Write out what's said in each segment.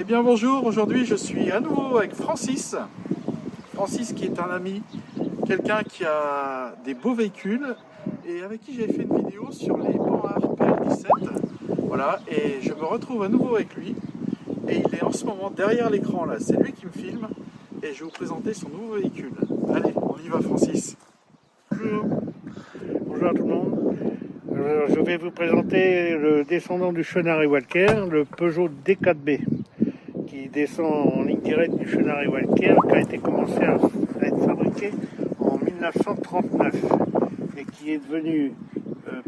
bien bonjour, aujourd'hui je suis à nouveau avec Francis. Francis qui est un ami, quelqu'un qui a des beaux véhicules et avec qui j'avais fait une vidéo sur les Panhard PL17. Voilà, et je me retrouve à nouveau avec lui et il est en ce moment derrière l'écran là, c'est lui qui me filme et je vais vous présenter son nouveau véhicule. Allez, on y va Francis. Bonjour. Bonjour à tout le monde. Je vais vous présenter le descendant du Chenard et Walker, le Peugeot D4B, qui descend en ligne directe du Chenard et Walker, qui a été commencé à être fabriqué en 1939 et qui est devenu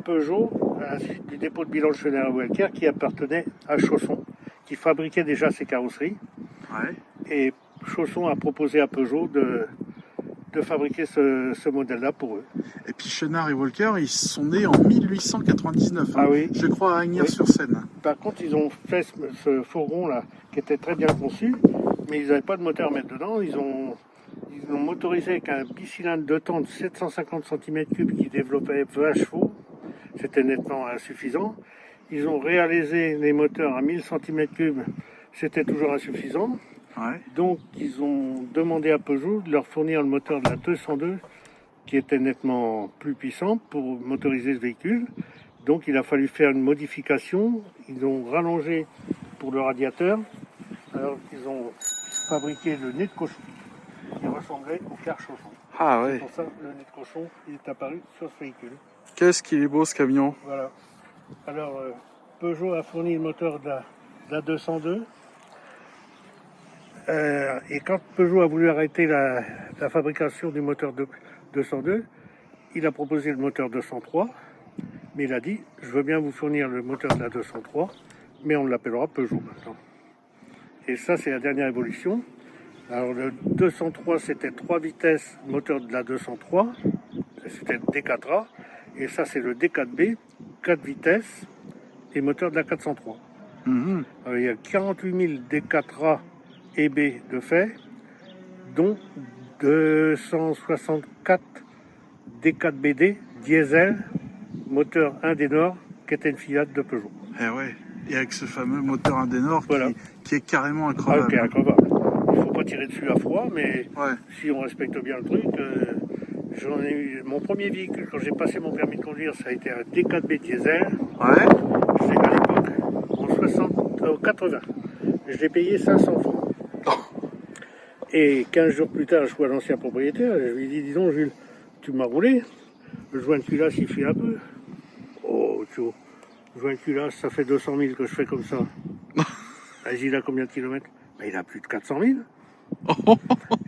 Peugeot à la suite du dépôt de bilan de Chenard et Walker qui appartenait à Chausson, qui fabriquait déjà ses carrosseries. Ouais. Et Chausson a proposé à Peugeot de fabriquer ce modèle-là pour eux. Et puis Chenard et Walker, ils sont nés en 1899, Ah oui. Je crois à Agnières-sur-Seine. Par contre, ils ont fait ce fourgon-là qui était très bien conçu, mais ils n'avaient pas de moteur à mettre dedans. Ils l'ont motorisé avec un bicylindre de temps de 750 cm3 qui développait 20 chevaux. C'était nettement insuffisant. Ils ont réalisé les moteurs à 1000 cm3. C'était toujours insuffisant. Ouais. Donc, ils ont demandé à Peugeot de leur fournir le moteur de la 202 qui était nettement plus puissant pour motoriser ce véhicule. Donc, il a fallu faire une modification. Ils ont rallongé pour le radiateur. Alors, ils ont fabriqué le nez de cochon qui ressemblait au car Chausson. Ah C'est ouais. pour ça que le nez de cochon il est apparu sur ce véhicule. Qu'est-ce qu'il est beau ce camion. Voilà. Alors, Peugeot a fourni le moteur de la 202. Et quand Peugeot a voulu arrêter la fabrication du moteur 202, il a proposé le moteur 203, mais il a dit « Je veux bien vous fournir le moteur de la 203, mais on l'appellera Peugeot maintenant. » Et ça, c'est la dernière évolution. Alors le 203, c'était 3 vitesses, moteur de la 203, c'était le D4A, et ça, c'est le D4B, 4 vitesses, et moteur de la 403. Mmh. Alors, il y a 48 000 D4A et B de fait, dont 264 D4BD diesel, moteur Indénor, qui était une filiale de Peugeot. Eh ouais. Et avec ce fameux moteur Indénor Voilà. qui est carrément Ah, incroyable. ok, incroyable. Il ne faut pas tirer dessus à froid, mais Ouais. si on respecte bien le truc, j'en ai eu mon premier véhicule quand j'ai passé mon permis de conduire, ça a été un D4B diesel. Ouais. C'est à l'époque en 80. Je l'ai payé 500 francs. Et 15 jours plus tard, je vois l'ancien propriétaire, je lui ai dit, dis donc Jules, tu m'as roulé, le joint de culasse il fait un peu. Oh, tu vois, le joint de culasse, ça fait 200 000 que je fais comme ça. Il a combien de kilomètres? Il a plus de 400 000.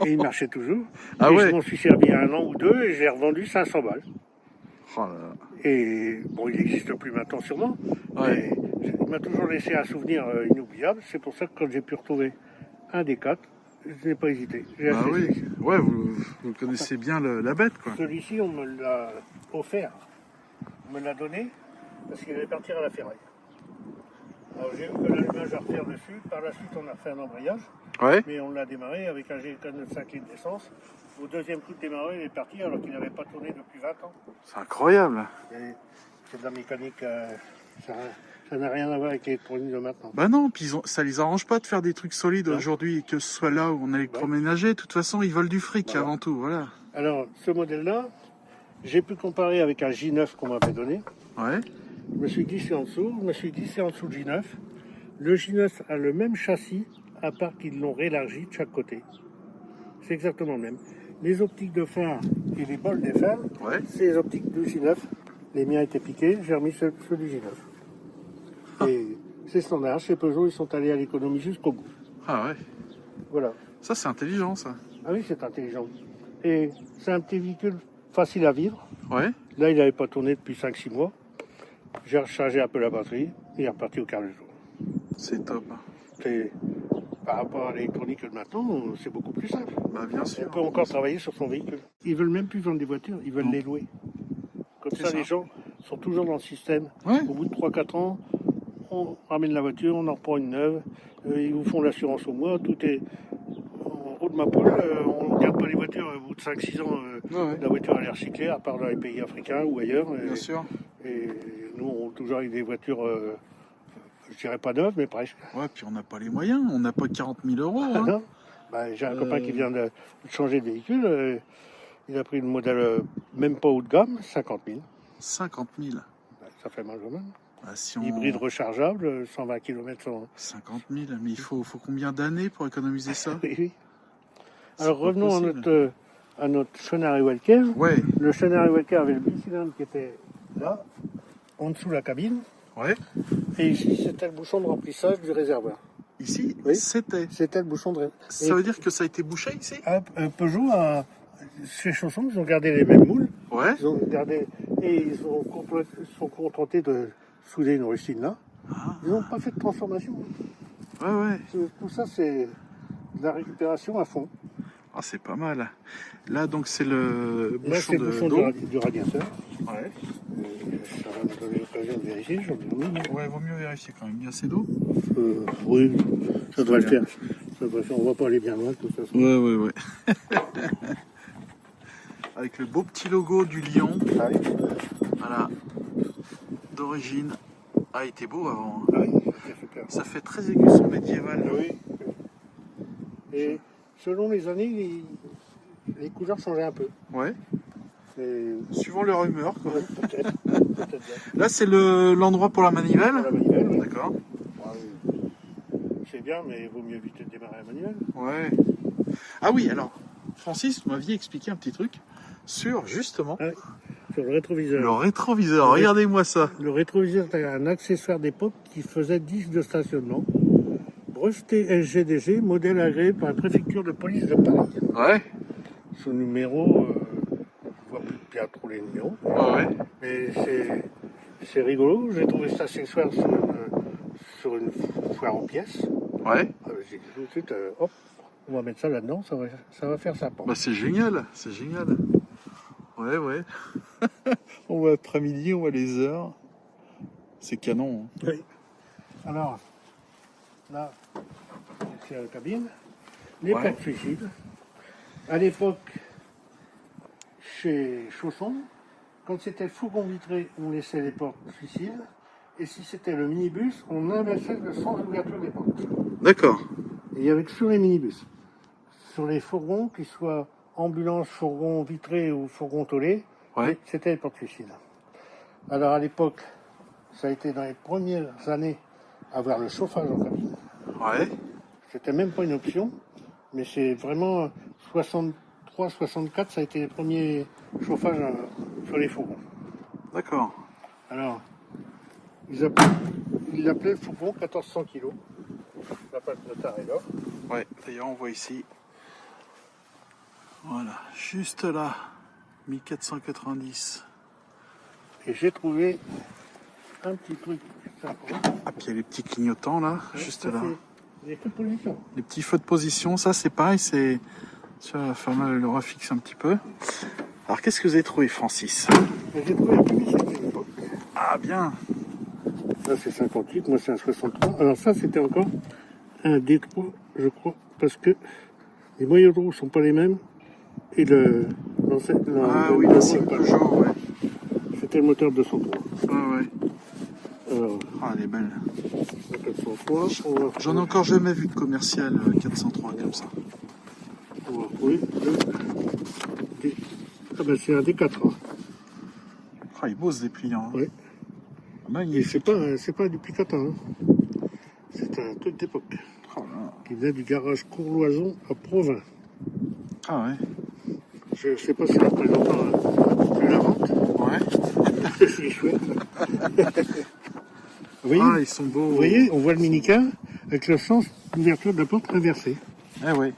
Et il marchait toujours. Ah et ouais. je m'en suis servi 1 an ou 2 et j'ai revendu 500 balles. Oh là là. Et bon, il n'existe plus maintenant sûrement, Ouais. mais il m'a toujours laissé un souvenir inoubliable. C'est pour ça que quand j'ai pu retrouver un D4, je n'ai pas hésité. J'ai Ah acheté oui. celui-ci. Ouais, vous connaissez bien la bête, quoi. Celui-ci, on me l'a offert. On me l'a donné parce qu'il allait partir à la ferraille. Alors j'ai eu que l'allumage à refaire dessus. Par la suite, on a fait un embrayage, Ouais. mais on l'a démarré avec un GK 5 litres d'essence. Au deuxième coup de démarrer, il est parti alors qu'il n'avait pas tourné depuis 20 ans. C'est incroyable. Et c'est de la mécanique, ça n'a rien à voir avec l'électronique de maintenant. Bah non, puis ça les arrange pas de faire des trucs solides Non. aujourd'hui, que ce soit là où on est électroménager. De toute façon, ils veulent du fric Voilà. avant tout, voilà. Alors, ce modèle-là, j'ai pu comparer avec un J9 qu'on m'avait donné. Ouais. Je me suis glissé en dessous, je me suis glissé en dessous du J9. Le J9 a le même châssis, à part qu'ils l'ont réélargi de chaque côté. C'est exactement le même. Les optiques de phare et les bols des phares, Ouais. c'est les optiques du J9. Les miens étaient piqués, j'ai remis ceux du J9. Et c'est standard, chez Peugeot, ils sont allés à l'économie jusqu'au bout. Ah ouais. Voilà. Ça, c'est intelligent, ça. Ah oui, c'est intelligent. Et c'est un petit véhicule facile à vivre. Ouais. Là, il n'avait pas tourné depuis 5-6 mois. J'ai rechargé un peu la batterie et il est reparti au quart du jour. C'est top. C'est, par rapport à l'électronique de maintenant, c'est beaucoup plus simple. Bah bien On sûr. peut encore travailler sur son véhicule. Ils veulent même plus vendre des voitures, ils veulent Non. les louer. Comme C'est ça, ça. les gens sont toujours dans le système. Ouais. Au bout de 3-4 ans, on ramène la voiture, on en reprend une neuve, ils vous font l'assurance au mois, tout est en roue de ma poule, on ne garde pas les voitures au bout de 5-6 ans, Ouais. la voiture a l'air recyclée, à part dans les pays africains ou ailleurs. Bien sûr. Et nous, on toujours avec des voitures, je je dirais pas neuf, mais presque. Ouais, puis on n'a pas les moyens, on n'a pas 40 000 euros. Hein. Non. Bah, j'ai un copain qui vient de changer de véhicule. Il a pris le modèle même pas haut de gamme, 50 000. 50 000. Bah, ça fait mal quand même. Bah, si on... Hybride rechargeable, 120 km sans... 50 000, mais il faut combien d'années pour économiser ça? Oui, oui. C'est Alors pas revenons possible. à notre Chonari Welker. Ouais, Le Chonari Welker avait le bicylindre qui était là, en dessous de la cabine. ouais. Et ici, c'était le bouchon de remplissage du réservoir. Ici, Oui. c'était. C'était le bouchon de réservoir. Ça veut dire que ça a été bouché ici? Peugeot, chez Chausson, ils ont gardé les mêmes moules. Ouais. Ils ont gardé, et ils sont contentés de souder une rustine là. Ah. Ils n'ont pas fait de transformation. Ouais, ouais. Tout ça, c'est de la récupération à fond. Ah, c'est pas mal. Là, donc, c'est le Là, bouchon c'est le bouchon d'eau. du radiateur. Ouais. Ça va me donner l'occasion de vérifier, j'en ai mis. Ouais, vaut mieux vérifier quand même. Il y a assez d'eau? Oui, ça devrait le faire. Ça devrait le faire. On va pas aller bien loin de toute façon. Ouais, ouais, ouais. Avec le beau petit logo du lion. Ah oui. Voilà. D'origine. Ah, il était beau avant. Hein. Ah oui, c'est super. Ça fait très écusson médiéval. Oui. Et selon les années, les couleurs changeaient un peu. Ouais. Et... Suivant leur humeur, quoi. Ouais, peut-être. Peut-être bien. Là, c'est l'endroit pour la manivelle. Pour la manuelle, oui. D'accord. Ah oui. C'est bien, mais il vaut mieux éviter de démarrer la manuelle. Ouais. Ah oui, alors, Francis, vous m'aviez expliqué un petit truc sur, justement, Ah oui. Sur le rétroviseur. le rétroviseur. Regardez-moi ça. Le rétroviseur était un accessoire d'époque qui faisait disque de stationnement. Breveté SGDG, modèle agréé par la préfecture de police de Paris. Ouais. Ce numéro, je vois plus bien trop les numéros, Ouais, ouais. mais c'est rigolo. J'ai trouvé cet accessoire sur une foire en pièces. Ouais. J'ai dit tout de suite, hop, on va mettre ça là-dedans, ça va faire sa pente. Bah, c'est génial. C'est génial. Ouais, ouais. On voit après-midi, on voit les heures. C'est canon. Hein. Oui. Alors, là, c'est la cabine. Les Ouais. plaques suicides. À l'époque, chez Chausson, quand c'était le fourgon vitré, on laissait les portes suicides. Et si c'était le minibus, on inversait le sens d'ouverture des portes. D'accord. Et il y avait que sur les minibus. Sur les fourgons, qu'ils soient ambulance, fourgon vitré ou fourgon tolé, Ouais. c'était les portes suicides. Alors à l'époque, ça a été dans les premières années à avoir le chauffage en cabine. Ouais. C'était même pas une option, mais c'est vraiment 63-64, ça a été les premiers chauffages sur les fourgons. D'accord. Alors, ils l'appelaient le fourgon 1400 kg. La plaque notard est là. Ouais. D'ailleurs, on voit ici. Voilà. Juste là. 1490. Et j'ai trouvé un petit truc sympa. Ah, puis il y a les petits clignotants là, juste Ça, là. c'est les feux de position. Les petits feux de position, ça c'est pareil, c'est. Ça va faire mal, le refixe un petit peu. Alors qu'est-ce que vous avez trouvé, Francis? Et j'ai trouvé la publicité à l'époque. Ah, bien. Ça c'est 58, moi c'est un 63. Alors ça c'était encore un D3, je crois, parce que les moyens de roue sont pas les mêmes. Et Ah oui, l'ancien Peugeot, ouais. c'était le moteur 203. Ouais, ouais. Alors, Ah, elle est belle. le 403, J'en ai encore jamais vu de commercial 403 comme ça. on va retrouver ah ben c'est un D4. Ah, il est beau ce dépliant. Hein. Oui. Et Magnifique. c'est pas du Picata. Hein. C'est un truc d'époque. Oh là. Qui venait du garage Courloison à Provins. Ah ouais. Je sais pas si le représentant a plus la vente. Ouais. C'est chouette. Vous voyez, Ah, ils sont beaux. vous voyez, on voit le minicar avec le sens d'ouverture de la porte inversé. Eh ouais.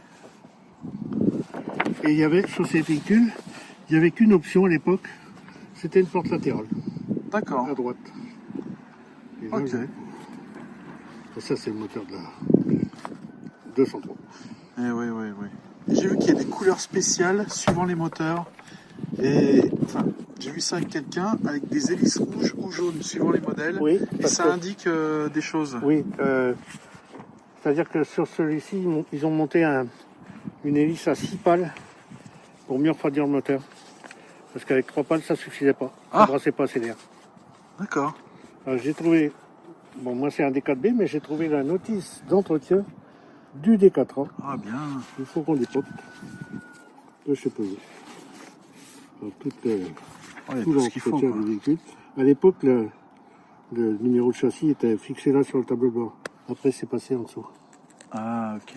Et il y avait, sur ces véhicules, il n'y avait qu'une option à l'époque, c'était une porte latérale, D'accord. à droite. Et là, Ok. et ça, c'est le moteur de la 203. Eh oui, oui, oui. J'ai vu qu'il y a des couleurs spéciales suivant les moteurs. Et enfin, j'ai vu ça avec quelqu'un avec des hélices rouges ou jaunes suivant les modèles. Oui, et parce ça que- indique des choses. Oui, c'est-à-dire que sur celui-ci, ils ont monté une hélice à 6 pales pour mieux refroidir le moteur. Parce qu'avec 3 pales, ça suffisait pas. Ça Ah. brassait pas assez d'air. D'accord. Alors, j'ai trouvé Bon, moi c'est un D4B, mais j'ai trouvé la notice d'entretien du D4A. Ah bien. Il faut qu'on l'époque. Je sais pas où. Alors, tout ce qu'il faut, l'entretien quoi. du véhicule. À l'époque, le numéro de châssis était fixé là sur le tableau de bord. Après, c'est passé en dessous. Ah ok.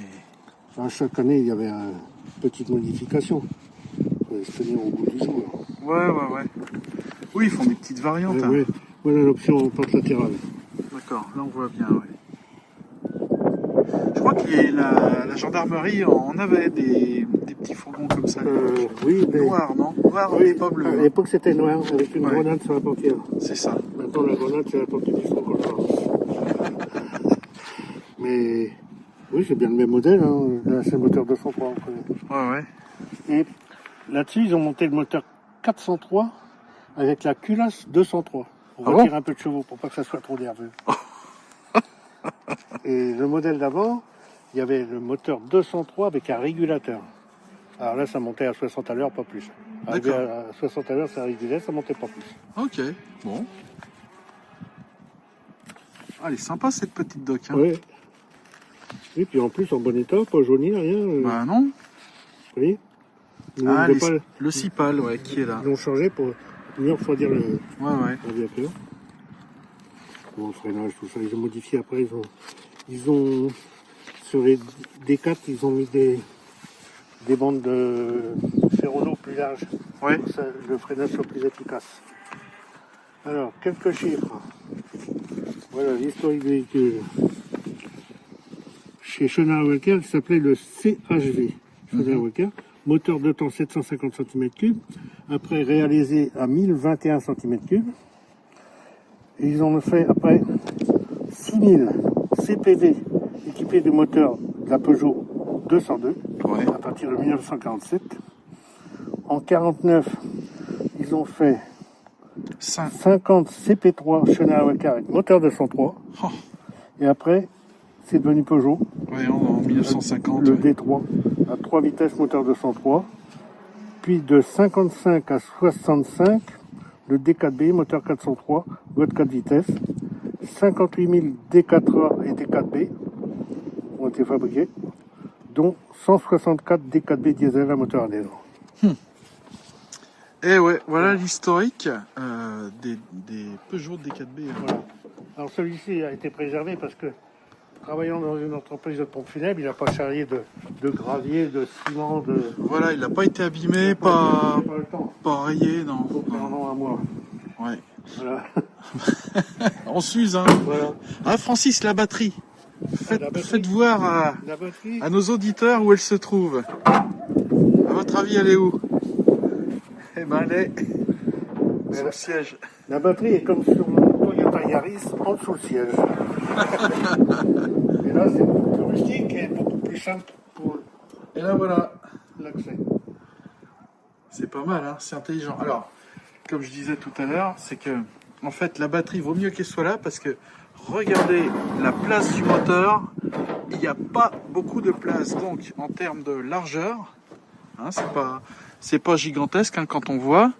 Alors, chaque année, il y avait une petite modification. Il fallait se tenir au bout du jour. Ouais. Oui, ils font des petites variantes. Hein. Ouais. Voilà l'option porte latérale. D'accord, là on voit bien, ouais. Je crois que la gendarmerie en avait des petits fourgons comme ça à l'époque. Oui, mais... Noir, non? Noir, Oui, mais pas bleu. à Hein. l'époque, c'était noir, avec une Ouais. grenade sur la portière. C'est ça. Maintenant, la grenade, c'est la portière du front collant. Mais oui, c'est bien le même modèle. Hein. Là, c'est le moteur 203, on connaît. Ouais. Et là-dessus, ils ont monté le moteur 403 avec la culasse 203. On Ah retire bon un peu de chevaux pour pas que ça soit trop nerveux. Et le modèle d'avant, il y avait le moteur 203 avec un régulateur. Alors là, ça montait à 60 à l'heure, pas plus. Arrivé à 60 à l'heure, ça régulait, ça montait pas plus. Ok, bon. Ah, elle est sympa cette petite doc. Hein. Oui. Et puis en plus, en bon état, pas jauni, rien. Bah non. Oui. Ah, le CIPAL, ouais, qui est là. Ils l'ont changé pour mieux refroidir le Ouais. radiateur. Bon, le freinage, tout ça, ils ont modifié après. Ils ont sur les D4, ils ont mis des bandes de ferronneau plus larges. Ouais. Pour que le freinage soit plus efficace. Alors, quelques chiffres. Voilà l'historique du véhicule. Chez Schoener Walker, il s'appelait le CHV. Schoener Walker. Moteur de temps 750 cm3. Après réalisé à 1021 cm3. Ils ont fait après 6000 CPV équipés du moteur de la Peugeot 202 Ouais. à partir de 1947. En 49, ils ont fait 50 CP3 Schoener Walker avec moteur 203. Oh. Et après, c'est devenu Peugeot. Ouais, en 1950. Le ouais. D3 à 3 vitesses, moteur 203. Puis de 55 à 65, le D4B, moteur 403, boîte 4 vitesses. 58 000 D4A et D4B ont été fabriqués, dont 164 D4B diesel à moteur à diesel. Et ouais, voilà l'historique des Peugeot D4B. Voilà. Alors celui-ci a été préservé parce que, travaillant dans une entreprise de pompes funèbres, il n'a pas charrié de gravier, de ciment, de... Voilà, il n'a pas été abîmé, pas le temps. pas rayé, non. Donc pendant un mois. Ouais. Voilà. On s'use, hein. Voilà. Ah, Francis, la batterie. La batterie. Faites voir La batterie, à nos auditeurs où elle se trouve. À votre avis, elle est où? Eh ben, elle est sur le siège. la batterie est comme sur mon Toyota Yaris, en dessous le siège. Et là, c'est beaucoup plus rustique et beaucoup plus simple pour Et là, voilà. l'accès. C'est pas mal, hein, c'est intelligent. Alors, comme je disais tout à l'heure, c'est que, en fait, la batterie vaut mieux qu'elle soit là parce que, regardez la place du moteur, il n'y a pas beaucoup de place. Donc, en termes de largeur, hein, c'est pas gigantesque hein, quand on voit,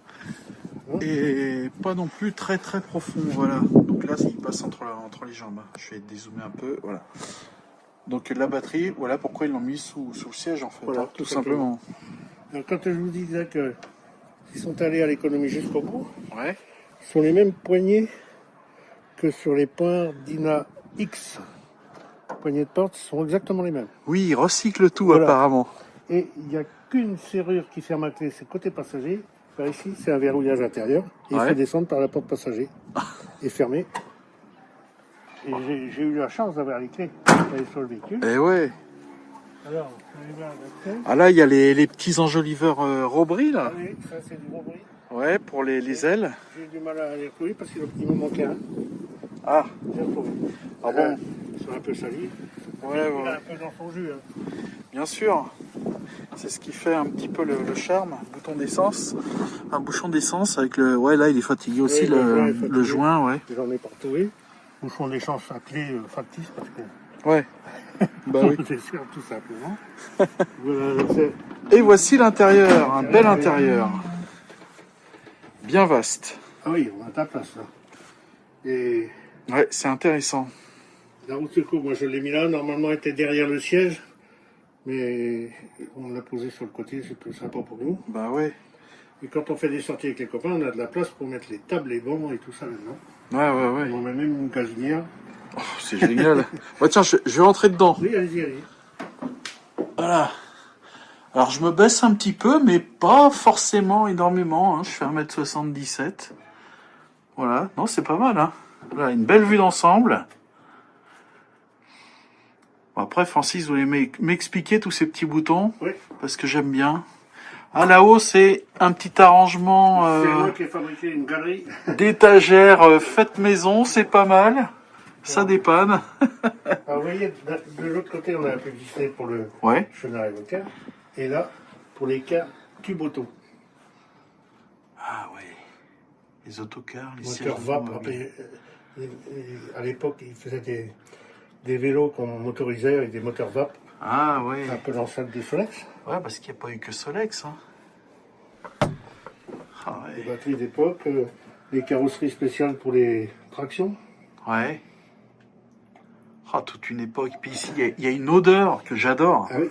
et pas non plus très très profond. Voilà. Donc là, il passe entre les jambes. Je vais dézoomer un peu. Voilà. Donc la batterie, voilà pourquoi ils l'ont mis sous le siège en fait, Voilà, hein, tout simplement. Alors, quand je vous disais qu'ils sont allés à l'économie jusqu'au bout, Ouais. ce sont les mêmes poignées que sur les points Dina X. Les poignées de porte sont exactement les mêmes. Oui, ils recyclent tout Voilà. apparemment. Et il n'y a qu'une serrure qui ferme à clé, c'est côté passager. Par ici, c'est un verrouillage intérieur. Et il Ouais. faut descendre par la porte passager et fermer. Et j'ai eu la chance d'avoir les clés d'aller sur le véhicule. Et ouais. Alors, vous allez voir l'accès. Ah là, il y a les petits enjoliveurs Robry là. Ah oui, ça c'est du Robry. Ouais, pour les ailes. J'ai eu du mal à les retrouver parce qu'il me manquait un. Ah, J'ai retrouvé. ah bon. Ils sont un peu salis. Ouais, Il est ouais. un peu dans son jus. Hein. Bien sûr. C'est ce qui fait un petit peu le charme. Bouton d'essence. Un bouchon d'essence avec le. Ouais, là, il est fatigué aussi, Oui, le joint est fatigué. le joint, ouais. J'en ai pas retrouvé. Bouchon d'échange à clé factice parce que Ouais. Bah oui. c'est sûr, tout simplement. Voilà, c'est Et voici l'intérieur. Un bel intérieur. Bien vaste. Ah oui, on a ta place là. Et Ouais, c'est intéressant. La roue de secours, moi je l'ai mis là, normalement elle était derrière le siège, mais on l'a posée sur le côté, c'est plus sympa pour nous. Bah ouais. Et quand on fait des sorties avec les copains, on a de la place pour mettre les tables, les bancs et tout ça là-dedans. Ouais. On a même une gazinière. Oh, c'est génial. Bah tiens, je vais rentrer dedans. Oui, allez-y. Voilà. Alors je me baisse un petit peu, mais pas forcément énormément. Hein. Je fais 1m77. Voilà. Non, c'est pas mal. Hein. Voilà, une belle vue d'ensemble. Bon, après, Francis voulait m'expliquer tous ces petits boutons. Oui. Parce que j'aime bien. Ah, là-haut, c'est un petit arrangement C'est moi qui ai fabriqué une galerie. d'étagère faite maison. C'est pas mal. Ça dépanne. Alors, vous voyez, de l'autre côté, on a la publicité pour le Ouais. chenard et moteur. Et là, pour les cas tube auto. Ah ouais. Les autocars, les Moteur sièges VAP. automobiles. À l'époque, ils faisaient des vélos qu'on motorisait avec des moteurs VAP. Ah ouais. Un peu l'ancêtre du Solex. Ouais, parce qu'il n'y a pas eu que Solex. Hein. Ah Les ouais. batteries d'époque, les carrosseries spéciales pour les tractions. Ouais. Ah, toute une époque. Puis ici, il y a une odeur que j'adore. Ah oui,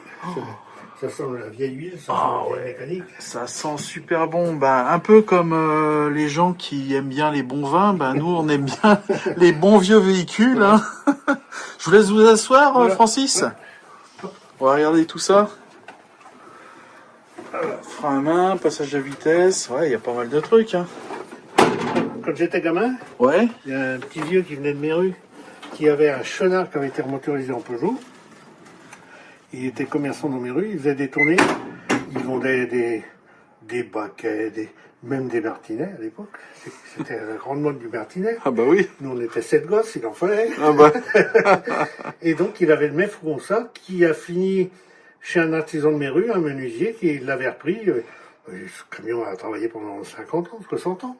ça sent la vieille huile, ça Ah sent la ouais. vieille mécanique. Ça sent super bon. Bah, un peu comme les gens qui aiment bien les bons vins. Bah, nous, on aime bien les bons vieux véhicules. Hein. Je vous laisse vous asseoir, Voilà. Francis. Ouais. On va regarder tout ça. Frein à main, passage à vitesse. Ouais, il y a pas mal de trucs. Hein. Quand j'étais gamin, Ouais. il y a un petit vieux qui venait de mes rues qui avait un chenard qui avait été remotorisé en Peugeot. Il était commerçant dans mes rues, il faisait des tournées, il vendait des baquets, même des martinets à l'époque. C'était la grande mode du martinet. Ah bah oui. Nous on était 7 gosses, il en fallait. Ah bah. Et donc il avait le même fourgon ça qui a fini chez un artisan de mes rues, un menuisier, qui l'avait repris. Ce camion a travaillé pendant 50 ans, 60 ans.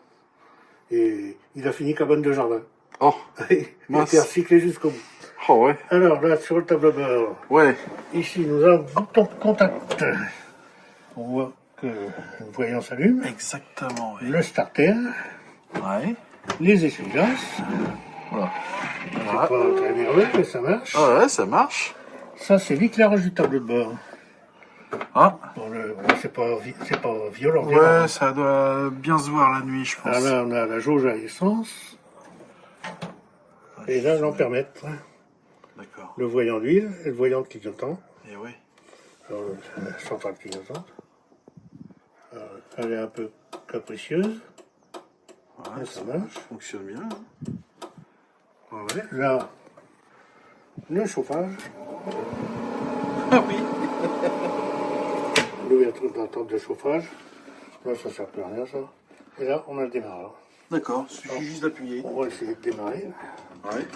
Et il a fini cabane de jardin. Oh. Il Mince. était recyclé jusqu'au bout. Oh ouais. Alors là, sur le tableau de bord, Ouais. ici nous avons un bouton de contact. On voit que le voyant s'allume. Exactement. Ouais. Le starter, Ouais. les essuie-glaces. Voilà. C'est pas très nerveux, mais ça marche. Ah ouais, ça marche. Ça, c'est l'éclairage du tableau de bord. Ah. Bon, c'est pas violent. Ouais, ça doit bien se voir la nuit, je pense. Ah, là, on a la jauge à essence. Et là, l'ampèremètre. D'accord. Le voyant d'huile et le voyant de clignotant. Et oui. Alors, la centrale clignotante. Alors, elle est un peu capricieuse. Ouais, Ça marche. fonctionne bien. Hein. Ouais. Là, le chauffage. Ah oui. L'ouverture de la tente de chauffage. Là, ça sert plus à rien, ça. Et là, on a le démarrage. D'accord, il suffit juste d'appuyer. On va essayer de démarrer. Ouais.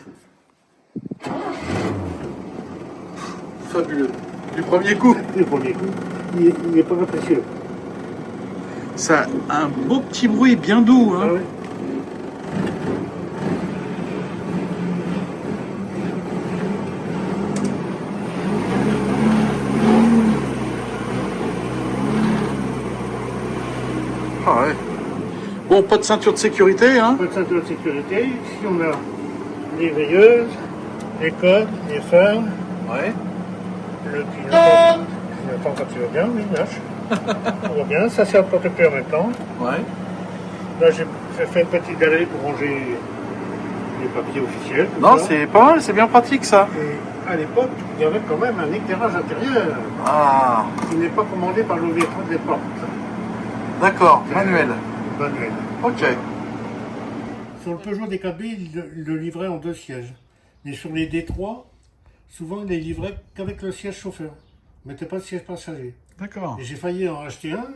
Fabuleux. Du premier coup. Le premier coup, il n'est pas capricieux. Ça a un beau petit bruit bien doux. Hein. Ah oui. Ah ouais. Bon, pas de ceinture de sécurité, hein. Pas de ceinture de sécurité. Ici, on a les veilleuses, les codes, les phares, Ouais. le clignotant. Clignotant quand tu vas bien, oui, lâche. On va bien, ça sert de porte-clés en même temps. Ouais. Là, j'ai fait une petite galerie pour ranger les papiers officiels. tout Non, ça. c'est pas mal, c'est bien pratique ça. Et à l'époque, il y avait quand même un éclairage intérieur Ah, qui n'est pas commandé par l'ouverture des portes. d'accord, manuel. Manuel. Ok. Sur le Peugeot D4B, il le livrait en 2 sièges. Mais sur les D3, souvent, il les livrait qu'avec le siège chauffeur. Il ne mettait pas de siège passager. D'accord. Et j'ai failli en acheter un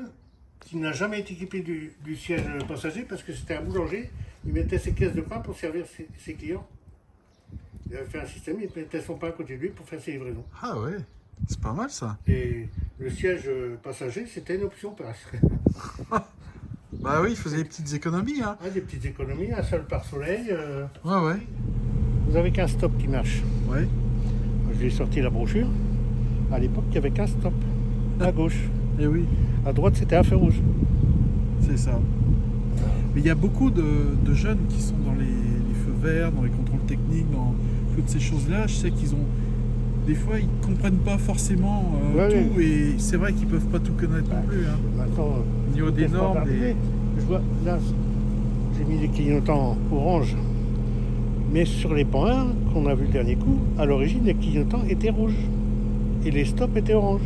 qui n'a jamais été équipé du siège passager parce que c'était un boulanger. Il mettait ses caisses de pain pour servir ses clients. Il avait fait un système, il mettait son pain à côté de lui pour faire ses livraisons. Ah ouais, c'est pas mal ça. Et le siège passager, c'était une option presque. Bah oui, il faisait des petites économies, hein. Ah, des petites économies, un seul pare-soleil. Ouais, ouais. Vous avez qu'un stop qui marche. Ouais. Je lui ai sorti la brochure. À l'époque, il n'y avait qu'un stop. À gauche. Et oui, À droite, c'était un feu rouge. c'est ça. Mais il y a beaucoup de jeunes qui sont dans les feux verre, dans les contrôles techniques, dans toutes ces choses-là. Je sais qu'ils ont... Des fois, ils ne comprennent pas forcément tout, et c'est vrai qu'ils ne peuvent pas tout connaître non plus. Hein. Maintenant, au niveau des normes, je vois, là, j'ai mis des clignotants orange. Mais sur les pans 1, qu'on a vu le dernier coup, à l'origine, les clignotants étaient rouges. Et les stops étaient oranges.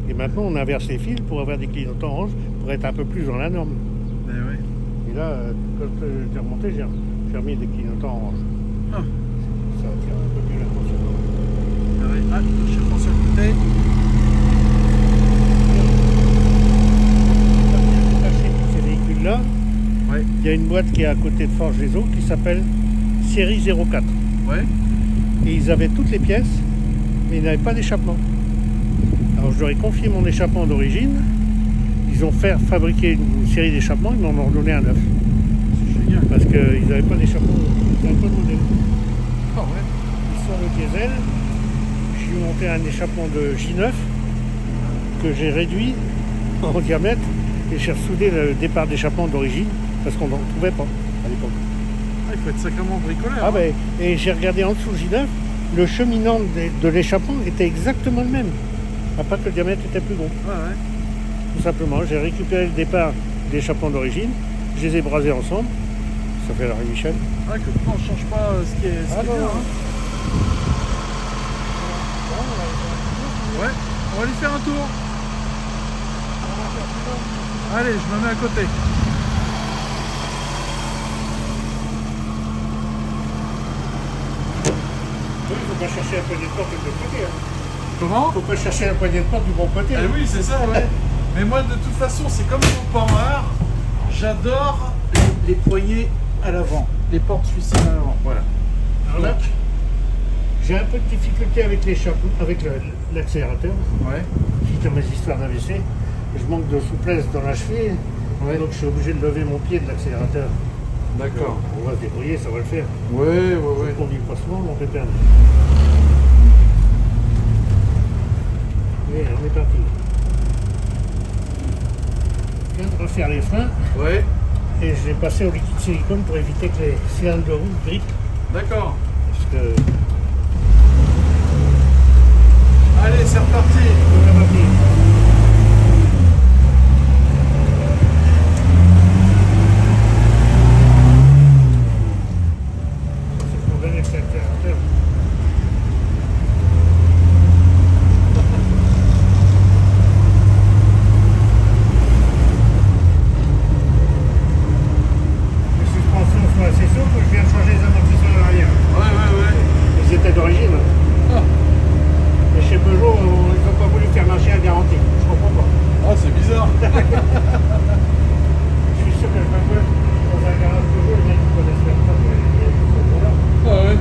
Et maintenant, on inverse les fils pour avoir des clignotants orange, pour être un peu plus dans la norme. Ben ouais. Et là, quand j'ai remonté, j'ai remis des clignotants orange. Ah. Ça attire un peu mieux l'attention. Ah ouais. Ah, je suis sur le côté. Ces véhicules-là, Ouais. il y a une boîte qui est à côté de Forges des Eaux qui s'appelle Série 04. Ouais. Et ils avaient toutes les pièces, mais ils n'avaient pas d'échappement. Alors je leur ai confié mon échappement d'origine. Ils ont fait fabriquer une série d'échappements, ils m'en ont donné un neuf. C'est génial. Parce qu'ils n'avaient pas d'échappement, ils n'avaient pas de modèle. Ah ouais. Ils sont le diesel. J'ai monté un échappement de J9 que j'ai réduit en diamètre et j'ai ressoudé le départ d'échappement d'origine parce qu'on n'en trouvait pas à l'époque. Ah, il faut être sacrément bricoleur. Ah ben, et j'ai regardé en dessous le J9, le cheminement de l'échappement était exactement le même. À part que le diamètre était plus gros. Ouais, ouais. Tout simplement, j'ai récupéré le départ d'échappement d'origine, je les ai brasés ensemble. Ça fait la rue Michel. Ouais, que on ne change pas ce qui est, Ah non, bien. non. Hein. Ouais, on va aller faire un tour. Allez, je me mets à côté. Oui, il ne faut pas chercher un poignet de porte de l'autre côté. Hein. Comment? Il ne faut pas chercher un poignet de porte du bon côté. Ah oui, c'est ça, ouais. Mais moi, de toute façon, c'est comme mon Panhard. J'adore les poignées à l'avant. Les portes suicides à l'avant, voilà. Alors là, j'ai un peu de difficulté avec l'échappement, avec l'accélérateur. Ouais. Suite à mes histoires d'AVC, je manque de souplesse dans la cheville. Ouais. Donc je suis obligé de lever mon pied de l'accélérateur. D'accord. On va se débrouiller, ça va le faire. Ouais, ouais, ouais. On conduit pas souvent, on peut perdre. Et on est parti. Je viens de refaire les freins Ouais. et je vais passer au liquide silicone pour éviter que les cylindres de roue grippent. D'accord. Parce que Allez, c'est reparti. on est parti. C'est pour donner cet accélérateur. Les suspensions sont assez souples, je viens de changer les amortisseurs à l'arrière. Ouais, ouais, ouais. Ils étaient d'origine. Ah, Et chez Peugeot, ils n'ont pas voulu faire marcher à garantie. Je comprends pas. ah, c'est bizarre. Je suis sûr que dans un garage Peugeot, les mecs connaissent même pas que il y a ce gros-là. Ah ouais.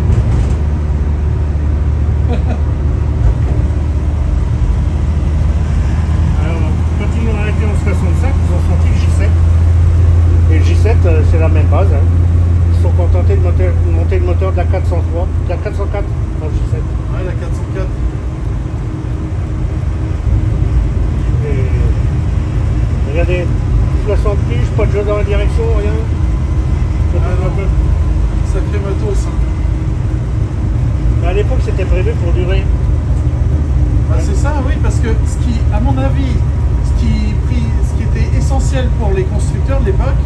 Alors, quand ils l'ont arrêté en station de sac, ils ont sorti le J7. Et le J7, c'est la même base. Hein. Ils sont contentés de monter le moteur de la 403, de la 404 dans le J7. Ouais, la 404. Et regardez, 60 piges, pas de jeu dans la direction, rien. Ah non. Sacré matos. Hein. Mais à l'époque, c'était prévu pour durer. Bah, c'est ça, oui, parce que ce qui, à mon avis, ce qui était essentiel pour les constructeurs de l'époque,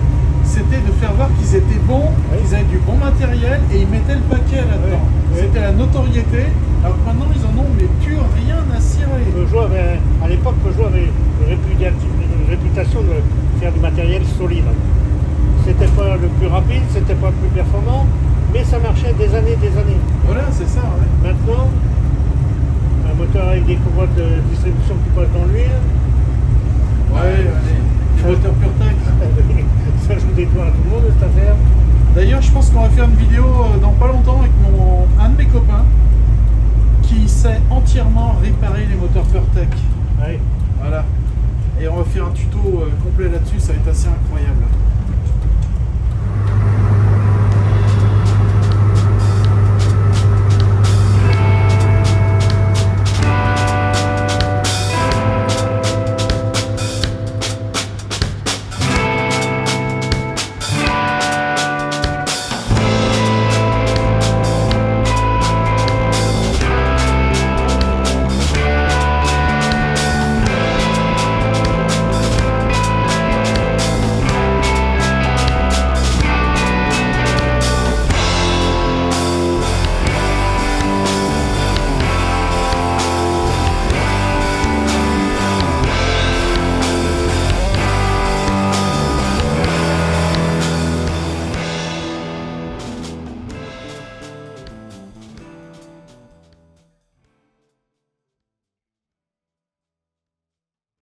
c'était de faire voir qu'ils étaient bons, qu'ils avaient du bon matériel et ils mettaient le paquet là-dedans. Oui. C'était la notoriété, alors que maintenant ils en ont mais plus rien à cirer. Peugeot avait, à l'époque, Peugeot avait une réputation de faire du matériel solide. C'était pas le plus rapide, c'était pas le plus performant, mais ça marchait des années. Voilà, c'est ça, ouais. Maintenant, un moteur avec des courroies de distribution qui passent dans l'huile, Ouais, allez, les moteurs PureTech. ça joue des toits à tout le monde cette affaire. D'ailleurs, je pense qu'on va faire une vidéo dans pas longtemps avec un de mes copains qui sait entièrement réparer les moteurs PureTech. Ouais. Voilà. Et on va faire un tuto complet là-dessus, ça va être assez incroyable.